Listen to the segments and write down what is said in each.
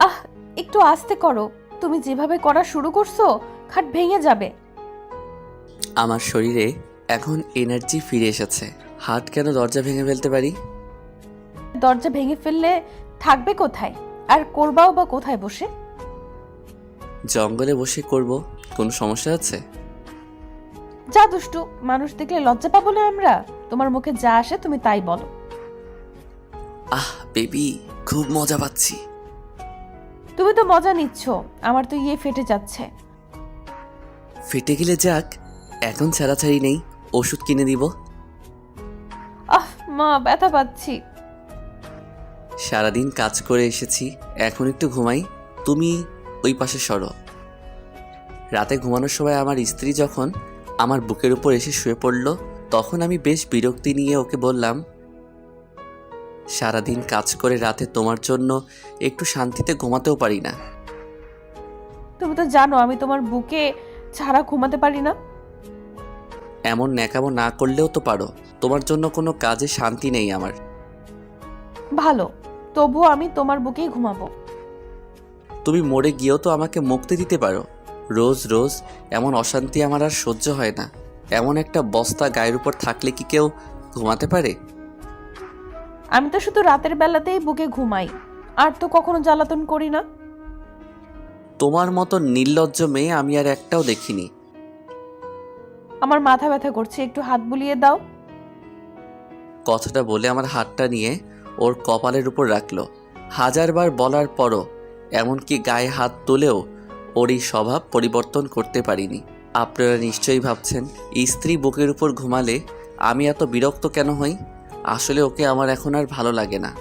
আহ, একটু আস্তে করো। তুমি যেভাবে করা শুরু করছো, খাট ভেঙে যাবে। আমার শরীরে এখন এনার্জি ফিরে এসেছে। হাত কেন দরজা ভেঙে ফেলতে পারি? দরজা ভেঙে ফেললে থাকবে কোথায়? আর করবাও বা কোথায় বসে? জঙ্গলে বসে করব। কোনো সমস্যা আছে? যা দুষ্টু, মানুষ দেখলে লজ্জা পাবো না আমরা? তোমার মুখে যা আসে তুমি তাই বলো। বেবি, খুব মজা পাচ্ছি। তুমি তো মজা নিচ্ছ, আমার তো ইয়ে ফেটে যাচ্ছে। ফেটে গেলে যাক, এখন ছাড়াছাড়ি নেই, ওষুধ কিনে দিব। আহ মা, ব্যথা পাচ্ছি। সারাদিন কাজ করে এসেছি, এখন একটু ঘুমাই। তুমি ওই পাশে সরো। রাতে ঘুমানোর সময় আমার স্ত্রী যখন আমার বুকের উপর এসে শুয়ে পড়ল, তখন আমি বেশ বিরক্তি নিয়ে ওকে বললাম, সারাদিন কাজ করে রাতে তোমার জন্য একটু শান্তিতে ঘুমাতেও পারি না। তুমি তো জানো আমি তোমার বুকে ছাড়া ঘুমাতে পারি না। এমন ন্যাকামো না করলেও তো পারো। তোমার জন্য কোনো কাজে শান্তি নেই আমার। ভালো, তবুও আমি তোমার বুকেই ঘুমাবো। তুমি মরে গিয়েও তো আমাকে মুক্তি দিতে পারো। রোজ রোজ এমন অশান্তি আমার আর সহ্য হয় না। এমন একটা বস্তা গায়ের উপর থাকলে কি কেউ ঘুমাতে পারে? আমি তো শুধু রাতের বেলাতেই বুকে ঘুমাই, আর তো কখনো জ্বালাতন করি না। তোমার মতো নির্লজ্জ মেয়ে আমি আর একটাও দেখিনি। আমার মাথা ব্যথা করছে, একটু হাত বুলিয়ে দাও। কথাটা বলে আমার হাতটা নিয়ে ওর কপালের উপর রাখলো। হাজারবার বলার পরও, এমনকি গায়ে হাত তুলেও ওর এই স্বভাব পরিবর্তন করতে পারিনি। আপনারা নিশ্চয়ই ভাবছেন, স্ত্রী বুকের উপর ঘুমালে আমি এত বিরক্ত কেন হই। আসলে ওকে আমার এখন আর ভালো লাগে না।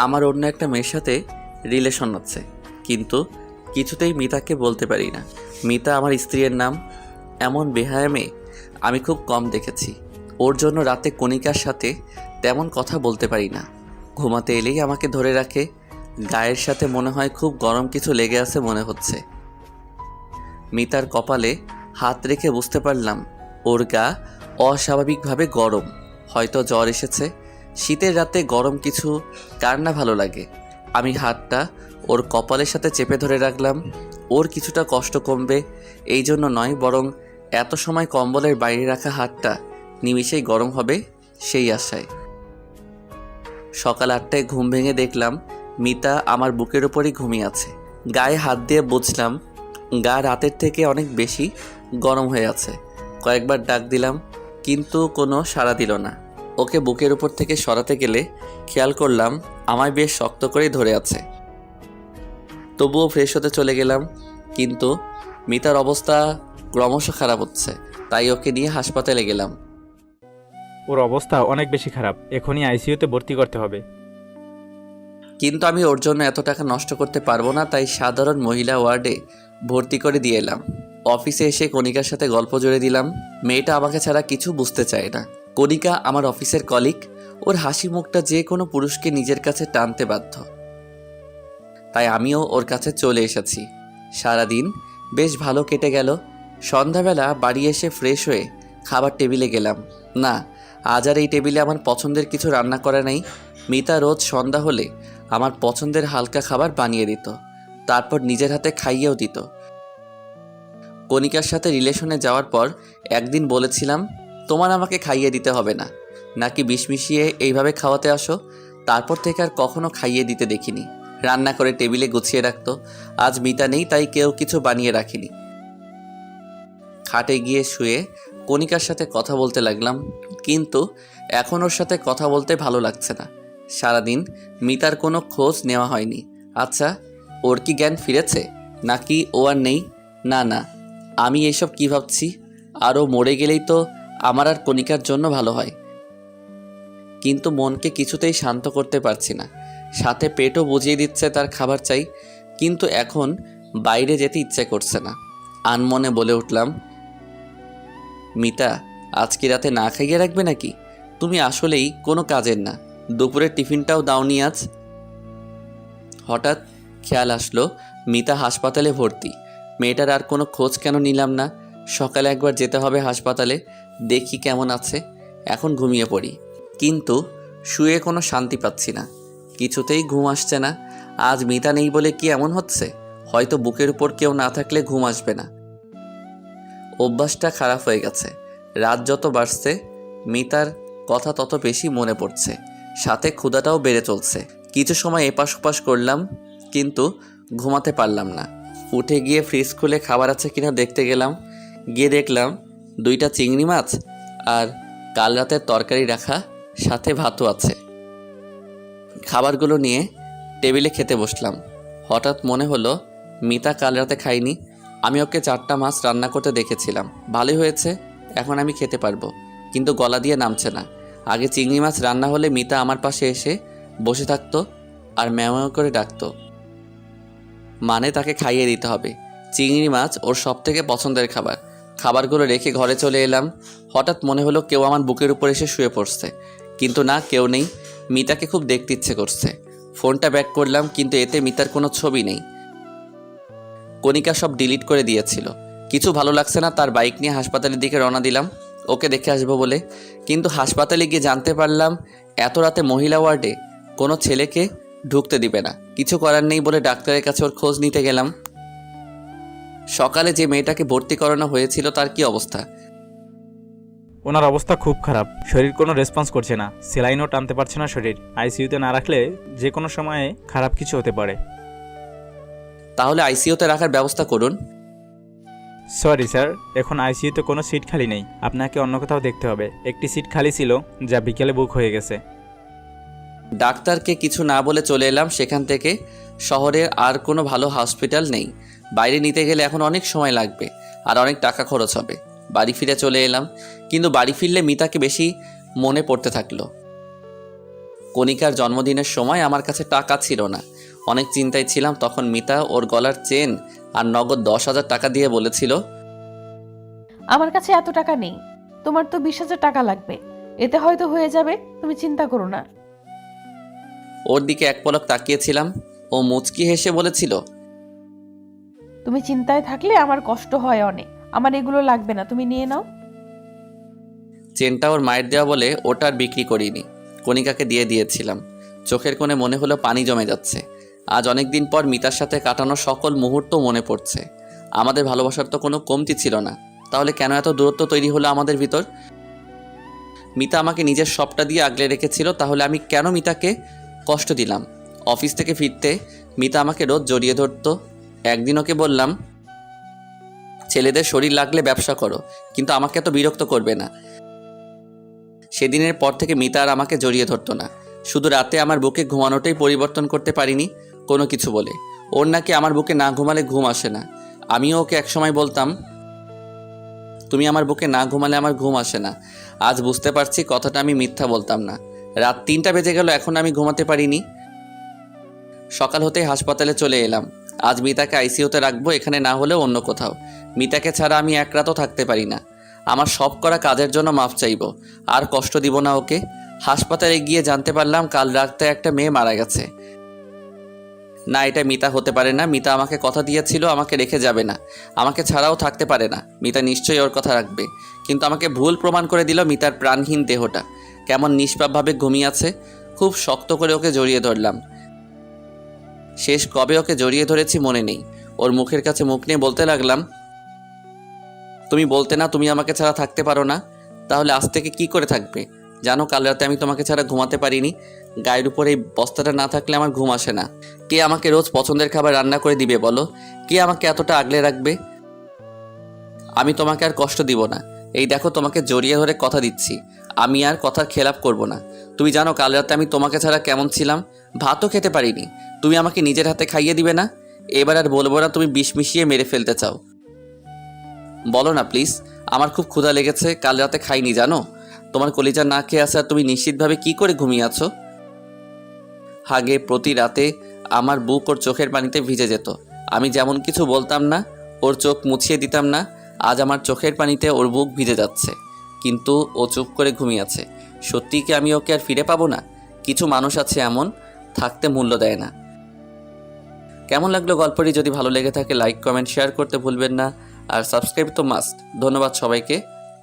আমার অন্য একটা মেয়ের সাথে রিলেশন হচ্ছে, কিন্তু কিছুতেই মিতাকে বলতে পারি না। মিতা আমার স্ত্রীর নাম। এমন বেহায়া মেয়ে আমি খুব কম দেখেছি। ওর জন্য রাতে কণিকার সাথে তেমন কথা বলতে পারি না। ঘুমাতে এলেই আমাকে ধরে রাখে। গায়ের সাথে মনে হয় খুব গরম কিছু লেগে আছে মনে হচ্ছে। মিতার কপালে হাত রেখে বুঝতে পারলাম ওর গা অস্বাভাবিকভাবে গরম। হয়তো জ্বর এসেছে। শীতের রাতে গরম কিছু কার না ভালো লাগে। আমি হাতটা ওর কপালের সাথে চেপে ধরে রাখলাম। ওর কিছুটা কষ্ট কমবে এই জন্য নয়, বরং এত সময় কম্বলের বাইরে রাখা হাতটা নিমিষেই গরম হবে সেই আশায়। সকাল 8টায় ঘুম ভেঙে দেখলাম মিতা আমার বুকের ওপরই ঘুমিয়ে আছে। গায়ে হাত দিয়ে বুঝলাম গা রাতের থেকে অনেক বেশি গরম হয়ে আছে। কয়েকবার ডাক দিলাম, কিন্তু কোনো সাড়া দিল না। ওকে বুকের উপর থেকে সরাতে গেলে খেয়াল করলাম আমায় বেশ শক্ত করেই ধরে আছে। তবুও ফ্রেশ হতে চলে গেলাম, কিন্তু মিতার অবস্থা ক্রমশ খারাপ হচ্ছে। তাই ওকে নিয়ে হাসপাতালে গেলাম। ওর অবস্থা অনেক বেশি খারাপ, এখনই আইসিইউতে ভর্তি করতে হবে। কিন্তু আমি ওর জন্য এত টাকা নষ্ট করতে পারবো না, তাই সাধারণ মহিলা ওয়ার্ডে ভর্তি করে দিয়ে এলাম। অফিসে এসে কণিকার সাথে গল্প জুড়ে দিলাম। মেয়েটা আমাকে ছাড়া কিছু বুঝতে চায় না। কণিকা আমার অফিসের কলিগ। ওর হাসি মুখটা যে কোনো পুরুষকে নিজের কাছে টানতে বাধ্য। তাই আমিও ওর কাছে চলে এসেছি। সারাদিন বেশ ভালো কেটে গেল। সন্ধ্যাবেলা বাড়ি এসে ফ্রেশ হয়ে খাবার টেবিলে গেলাম। না, আজ আর এই টেবিলে আমার পছন্দের কিছু রান্না করা নেই। মিতা রোজ সন্ধ্যা হলে আমার পছন্দের হালকা খাবার বানিয়ে দিত, তারপর নিজের হাতে খাইয়েও দিত। কণিকার সাথে রিলেশনে যাওয়ার পর একদিন বলেছিলাম, তোমার আমাকে খাইয়ে দিতে হবে না, নাকি বিষ মিশিয়ে এইভাবে খাওয়াতে আসো। তারপর থেকে আর কখনো খাইয়ে দিতে দেখিনি। রান্না করে টেবিলে গুছিয়ে রাখতো। আজ মিতা নেই, তাই কেউ কিছু বানিয়ে রাখিনি। খাটে গিয়ে শুয়ে কণিকার সাথে কথা বলতে লাগলাম, কিন্তু এখন ওর সাথে কথা বলতে ভালো লাগছে না। সারাদিন মিতার কোনো খোঁজ নেওয়া হয়নি। আচ্ছা, ওর কি জ্ঞান ফিরেছে, নাকি ও আর নেই? না না, আমি এসব কি ভাবছি? আরও মরে গেলেই তো আমার আর কণিকার জন্য ভালো হয়। কিন্তু মনকে কিছুতেই শান্ত করতে পারছি না। সাথে পেটও বুঝিয়ে দিচ্ছে তার খাবার চাই, কিন্তু এখন বাইরে যেতে ইচ্ছে করছে না। আনমনে বলে উঠলাম, মিতা, আজকে রাতে না খাইয়ে রাখবে নাকি? তুমি আসলেই কোনো কাজের না। দুপুরের টিফিনটাও দাওনি আজ। হঠাৎ খেয়াল আসলো মিতা হাসপাতালে ভর্তি। মেয়েটার আর কোনো খোঁজ কেন নিলাম না? সকালে একবার যেতে হবে হাসপাতালে, দেখি কেমন আছে। এখন ঘুমিয়ে পড়ি, কিন্তু শুয়ে কোনো শান্তি পাচ্ছি না। কিছুতেই ঘুম আসছে না। আজ মিতা নেই বলে কি এমন হচ্ছে? হয়তো বুকের উপর কেউ না থাকলে ঘুম আসবে না। অভ্যাসটা খারাপ হয়ে গেছে। রাত যত বাড়ছে মিতার কথা তত বেশি মনে পড়ছে, সাথে ক্ষুধাটাও বেড়ে চলছে। কিছু সময় এপাশ ওপাশ করলাম, কিন্তু ঘুমাতে পারলাম না। উঠে গিয়ে ফ্রিজ খুলে খাবার আছে কিনা দেখতে গেলাম। গিয়ে দেখলাম 2টা চিংড়ি মাছ আর কাল রাতের তরকারি রাখা, সাথে ভাতও আছে। খাবারগুলো নিয়ে টেবিলে খেতে বসলাম। হঠাৎ মনে হলো মিতা কাল রাতে খায়নি। আমি ওকে 4টা মাছ রান্না করতে দেখেছিলাম, ভালোই হয়েছে, এখন আমি খেতে পারবো। কিন্তু গলা দিয়ে নামছে না। আগে চিংড়ি মাছ রান্না হলে মিতা আমার পাশে এসে বসে থাকতো আর ম্যাও ম্যাও করে ডাকতো, মানে তাকে খাইয়ে দিতে হবে। চিংড়ি মাছ ওর সবথেকে পছন্দের খাবার। খাবারগুলো রেখে ঘরে চলে এলাম। হঠাৎ মনে হলো কেউ আমার বুকের উপর এসে শুয়ে পড়ছে, কিন্তু না, কেউ নেই। মিতাকে খুব দেখতে ইচ্ছে করছে। ফোনটা ব্যাক করলাম, কিন্তু এতে মিতার কোনো ছবি নেই। কণিকা সব ডিলিট করে দিয়েছিল। কিছু ভালো লাগছে না, তার বাইক নিয়ে হাসপাতালের দিকে রওনা দিলাম ওকে দেখে আসবো বলে। কিন্তু হাসপাতালে গিয়ে জানতে পারলাম এত রাতে মহিলা ওয়ার্ডে কোনো ছেলেকে ঢুকতে দিবে না। কিছু করার নেই বলে ডাক্তারের কাছে ওর খোঁজ নিতে গেলাম। সকালে যে মেয়েটাকে ভর্তি করানো হয়েছিল তার কি অবস্থা? ওনার অবস্থা খুব খারাপ, শরীর কোনো রেসপন্স করছে না, সেলাইনও টানতে পারছে না শরীর। আইসিইউতে না রাখলে যে কোনো সময়ে খারাপ কিছু হতে পারে। তাহলে আইসিইউতে রাখার ব্যবস্থা করুন। সরি স্যার, এখন আইসিইউতে কোনো সিট খালি নেই, আপনাকে অন্য কোথাও দেখতে হবে। একটি সিট খালি ছিল, যা বিকেলে বুক হয়ে গেছে। ডাক্তারকে কিছু না বলে চলে এলাম সেখান থেকে। শহরে আর কোনো ভালো হসপিটাল নেই। বাইরে নিতে গেলে এখন অনেক সময় লাগবে আর অনেক টাকা খরচ হবে। বাড়ি ফিরে চলে এলাম, কিন্তু বাড়ি ফিরলে মিতাকে বেশি মনে পড়তে থাকলো। কণিকার জন্মদিনের সময় আমার কাছে টাকা ছিল না, অনেক চিন্তায় ছিলাম। তখন মিতা ওর গলার চেন আর নগদ 10,000 টাকা দিয়ে বলেছিল, আমার কাছে এত টাকা নেই, তোমার তো 20,000 টাকা লাগবে, এতে হয়তো হয়ে যাবে, তুমি চিন্তা করো না। ওর দিকে এক পলক তাকিয়েছিলাম। ও মুচকি হেসে বলেছিল, তুমি চিন্তায় থাকলে আমার কষ্ট হয় অনেক, আমার এগুলো লাগবে না, তুমি নিয়ে নাও। চেনটা ওর মায়ের দেওয়া বলে ওটা আর বিক্রি করিনি, কণিকাকে দিয়ে দিয়েছিলাম। চোখের কোণে মনে হলো পানি জমে যাচ্ছে। আজ অনেক দিন পর মিতার সাথে কাটানো সকল মুহূর্ত মনে পড়ছে। আমাদের ভালোবাসার তো কোনো কমতি ছিল না, তাহলে কেন এত দূরত্ব তৈরি হলো আমাদের ভিতর? মিতা আমাকে নিজের সবটা দিয়ে আগলে রেখেছিল, তাহলে আমি কেন মিতাকে কষ্ট দিলাম? অফিস থেকে ফিরতে মিতা আমাকে রোজ জড়িয়ে ধরতো। একদিন ওকে বললাম, ছেলেদের শরীর লাগলে ব্যবসা করো, কিন্তু আমাকে এত বিরক্ত করবে না। সেদিনের পর থেকে মিতা আর আমাকে জড়িয়ে ধরতো না। শুধু রাতে আমার বুকে ঘুমানোটাই পরিবর্তন করতে পারিনি কোনো কিছু বলে। ওর নাকি আমার বুকে না ঘুমালে ঘুম আসে না। আমিও ওকে একসময় বলতাম, তুমি আমার বুকে না ঘুমালে আমার ঘুম আসে না। আজ বুঝতে পারছি কথাটা আমি মিথ্যা বলতাম না। রাত 3টা বেজে গেল, এখন আমি ঘুমাতে পারিনি। সকাল হতেই হাসপাতালে চলে এলাম। আজ মিতাকে আইসিইউতে রাখবো, এখানে না হলেও অন্য কোথাও। মিতাকে ছাড়া আমি এক রাতও থাকতে পারি না। আমার সব করা কাজের জন্য মাফ চাইব, আর কষ্ট দিব না ওকে। হাসপাতালে গিয়ে জানতে পারলাম কাল রাতে একটা মেয়ে মারা গেছে। না, এটা মিতা হতে পারে না। মিতা আমাকে কথা দিয়েছিল আমাকে রেখে যাবে না, আমাকে ছাড়াও থাকতে পারে না। মিতা নিশ্চয়ই ওর কথা রাখবে, কিন্তু আমাকে ভুল প্রমাণ করে দিল। মিতার প্রাণহীন দেহটা কেমন নিষ্পাপভাবে ঘুমিয়ে আছে। খুব শক্ত করে ওকে জড়িয়ে ধরলাম। শেষ কবে ওকে জড়িয়ে ধরেছি মনে নেই। ওর মুখের কাছে মুখ নিয়ে বলতে লাগলাম, তুমি বলতে না তুমি আমাকে ছাড়া থাকতে পারো না, তাহলে আজ থেকে কি করে থাকবে? জানো, কাল রাতে আমি তোমাকে ছাড়া ঘুমাতে পারিনি। গায়ের উপর এই বস্তাটা না থাকলে আমার ঘুম আসে না। কে আমাকে রোজ পছন্দের খাবার রান্না করে দিবে বলো? কে আমাকে এতটা আগলে রাখবে? আমি তোমাকে আর কষ্ট দিব না। এই দেখো, তোমাকে জড়িয়ে ধরে কথা দিচ্ছি, আমি আর কথার খেলাপ করব না। তুমি জানো কাল রাতে আমি তোমাকে ছাড়া কেমন ছিলাম? ভাতও খেতে পারিনি। তুমি আমাকে নিজের হাতে খাইয়ে দিবে না? এবার আর বলবো না তুমি বিষ মিশিয়ে মেরে ফেলতে চাও। বলো না প্লিজ, আমার খুব ক্ষুধা লেগেছে, কাল রাতে খাইনি জানো। তোমার কলিজা না খেয়ে আসে আর তুমি নিশ্চিতভাবে কি করে ঘুমিয়ে আছো? আগে প্রতি রাতে আমার বুক ওর চোখের পানিতে ভিজে যেত। আমি যেমন কিছু বলতাম না, ওর চোখ মুছিয়ে দিতাম না। আজ আমার চোখের পানিতে ওর বুক ভিজে যাচ্ছে, কিন্তু ও চুপ করে ঘুমিয়ে আছে। সত্যি কি আমি ওকে আর ফিরে পাবো না? কিছু মানুষ আছে এমন, থাকতে মূল্য দেয় না। কেমন লাগলো গল্পটি? যদি ভালো লেগে থাকে লাইক কমেন্ট শেয়ার করতে ভুলবেন না, আর সাবস্ক্রাইব তো মাস্ট। ধন্যবাদ সবাইকে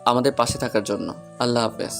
আমাদের পাশে থাকার জন্য। আল্লাহ হাফেজ।